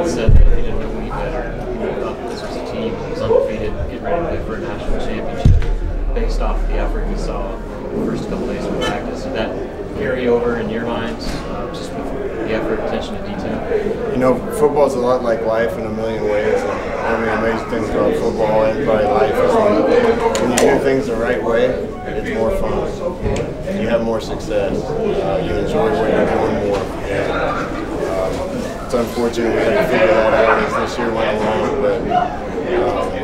once said that he didn't know any better. He thought this was a team that was undefeated, getting ready to play for a national championship based off the effort we saw the first couple days of practice. Did that carry over in your minds, just with the effort, attention to detail? You know, football's a lot like life in a million ways. And one of the amazing things about football and probably life is when you do things the right way, it's more fun. You have more success. You enjoy what you're doing more. And, it's unfortunate we had to figure that out as this year went along, but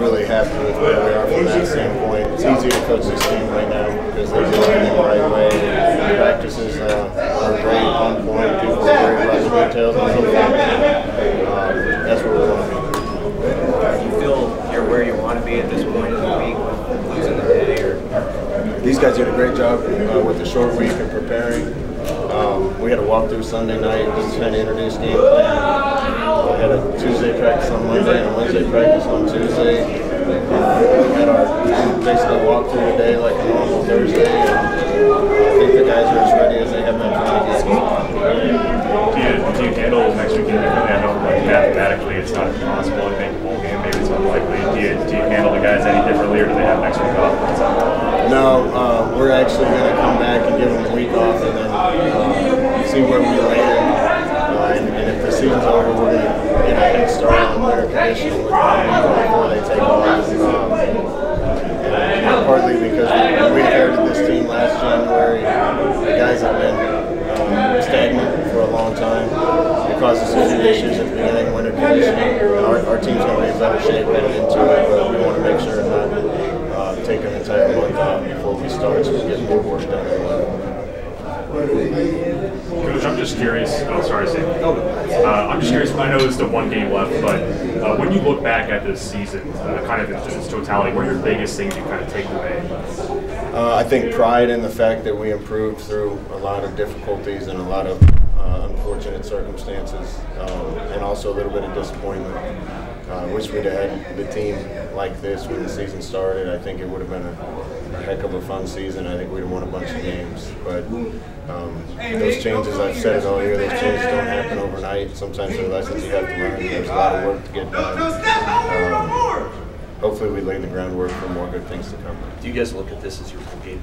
really happy with where we are from that standpoint. It's easy to coach this team right now because they do everything the right way. Practices are great, on point. People are worried about the details and so forth. That's where we want to be. Do you feel you're where you want to be at this point of the week with losing the day? These guys did a great job with the short week and preparing. We had a walkthrough Sunday night, just trying to introduce game plan. We had a Tuesday practice on Monday and a Wednesday practice on Tuesday. We had our basically walkthrough today like a normal Thursday. And I think the guys are as ready as they have been for the game. Do you handle next week differently? I know mathematically it's not impossible to make a bowl game. Maybe it's unlikely. Do you handle the guys any differently, or do they have next week off? No, we're actually going to come back and give them a week off and then see where we land. And if the season's over, we're going to get a head start on winter conditioning with them before they take off. And partly because we inherited this team last January. The guys have been stagnant for a long time. It caused us a few issues at the beginning of winter conditioning. Our team's going to be in better shape heading into it, but we want to make sure not take an entire month off before we start so we get more work done in the winter. Coach, I'm just curious. Oh, sorry to say. I'm just curious. I know it's the one game left, but when you look back at this season, kind of in its totality, what are your biggest things you kind of take away? I think pride in the fact that we improved through a lot of difficulties and a lot of unfortunate circumstances, and also a little bit of disappointment. Wish we'd have had the team like this when the season started. I think it would have been a heck of a fun season. I think we'd have won a bunch of games. But those changes, I've said it all year, those changes don't happen overnight. Sometimes they're lessons you have to learn. There's a lot of work to get done. Hopefully we lay the groundwork for more good things to come. Do you guys look at this as your full game?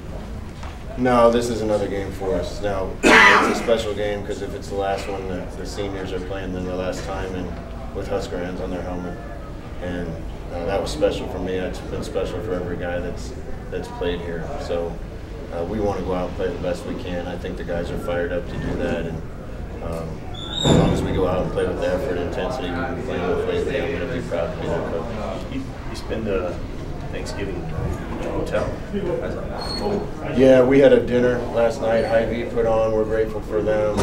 No, this is another game for us. Now, it's a special game because if it's the last one, the seniors are playing them the last time and with Husker hands on their helmet. And that was special for me. It's been special for every guy that's played here. So we want to go out and play the best we can. I think the guys are fired up to do that. And as long as we go out and play with the effort and intensity we've been playing with lately, I'm going to be proud to be their coach. You spend Thanksgiving in the hotel. Yeah, we had a dinner last night. Hy-Vee put on. We're grateful for them.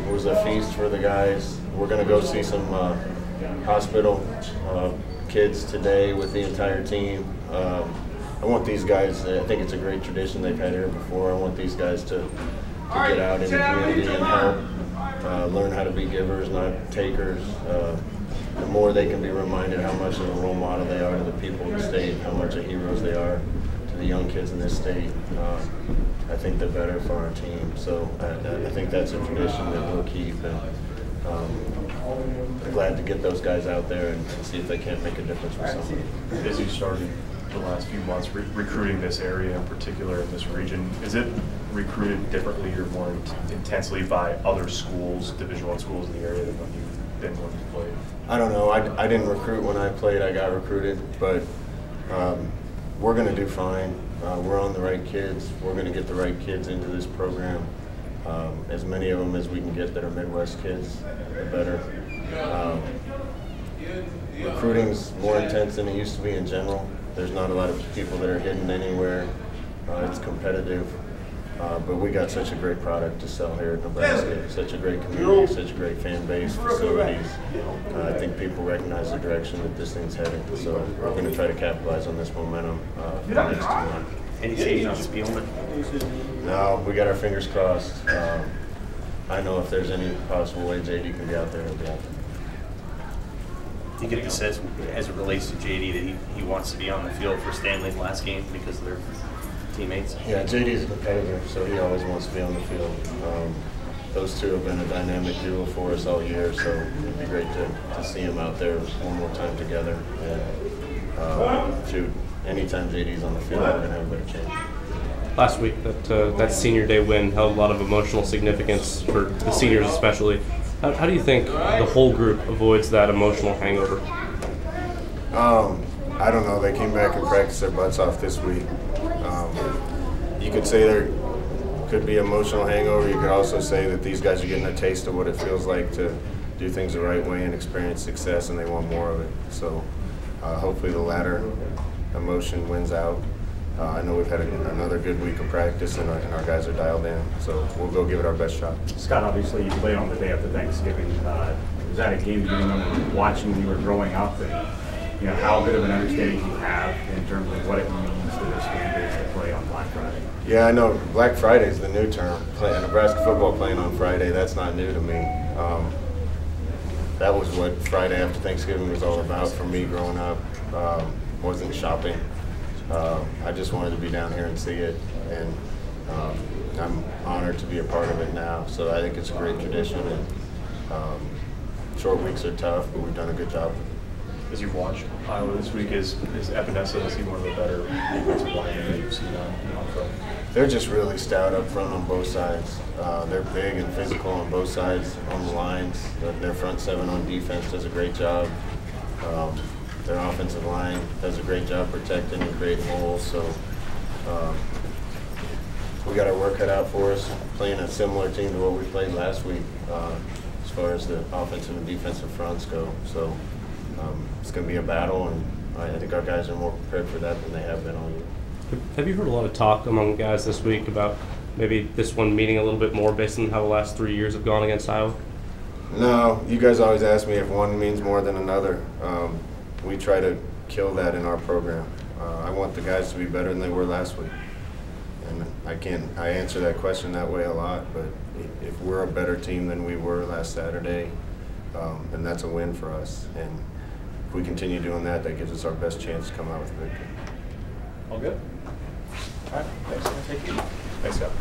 It was a feast for the guys. We're going to go see some hospital kids today with the entire team. I want these guys, I think it's a great tradition they've had here before. I want these guys to get out in the community and help, learn how to be givers, not takers. The more they can be reminded how much of a role model they are to the people of the state, how much of heroes they are to the young kids in this state, I think they're better for our team. So I think that's a tradition that we'll keep. And I'm glad to get those guys out there and see if they can't make a difference for somebody. As you started the last few months recruiting this area in particular, in this region, is it recruited differently or more intensely by other schools, Division I schools in the area than when you played? I don't know. I didn't recruit when I played. I got recruited, but we're going to do fine. We're on the right kids. We're going to get the right kids into this program. As many of them as we can get that are Midwest kids, the better. Recruiting's more intense than it used to be in general. There's not a lot of people that are hidden anywhere. It's competitive. But we got such a great product to sell here at Nebraska, such a great community, such a great fan base, facilities. I think people recognize the direction that this thing's heading. So we're going to try to capitalize on this momentum for the next 2 months. Any change on Spielman? No, we got our fingers crossed. I know if there's any possible way JD can be out there, he'll be out there. Do you get the sense, as it relates to JD, that he wants to be on the field for Stanley's last game because of their teammates? Yeah, JD's a competitor, so he always wants to be on the field. those two have been a dynamic duo for us all year, so it'd be great to see them out there one more time together. And shoot, anytime JD's on the field, we're going to have a better chance. Last week, that senior day win held a lot of emotional significance for the seniors especially. How do you think the whole group avoids that emotional hangover? I don't know. They came back and practiced their butts off this week. You could say there could be emotional hangover. You could also say that these guys are getting a taste of what it feels like to do things the right way and experience success, and they want more of it. So hopefully the latter emotion wins out. I know we've had another good week of practice, and our guys are dialed in, so we'll go give it our best shot. Scott, obviously you played on the day after Thanksgiving. Was that a game you remember watching when you were growing up, and how good of an understanding you have in terms of what it means to this fan base to play on Black Friday? Yeah, I know Black Friday is the new term. Nebraska football playing on Friday, that's not new to me. That was what Friday after Thanksgiving was all about for me growing up. Wasn't shopping. I just wanted to be down here and see it, and I'm honored to be a part of it now. So I think it's a great tradition, and short weeks are tough, but we've done a good job. As you've watched Iowa this week, is Epinesa, is he one of the better defensive linemen that you've seen on film? They're just really stout up front on both sides. They're big and physical on both sides on the lines. Their front seven on defense does a great job. Their offensive line does a great job protecting and creating holes. So we got our work cut out for us, playing a similar team to what we played last week as far as the offensive and defensive fronts go. So it's going to be a battle, and I think our guys are more prepared for that than they have been all year. Have you heard a lot of talk among guys this week about maybe this one meaning a little bit more based on how the last 3 years have gone against Iowa? No, you guys always ask me if one means more than another. We try to kill that in our program. I want the guys to be better than they were last week. And I answer that question that way a lot, but if we're a better team than we were last Saturday, then that's a win for us. And if we continue doing that, that gives us our best chance to come out with a victory. All good? All right, thanks. Thank you. Thanks, Scott.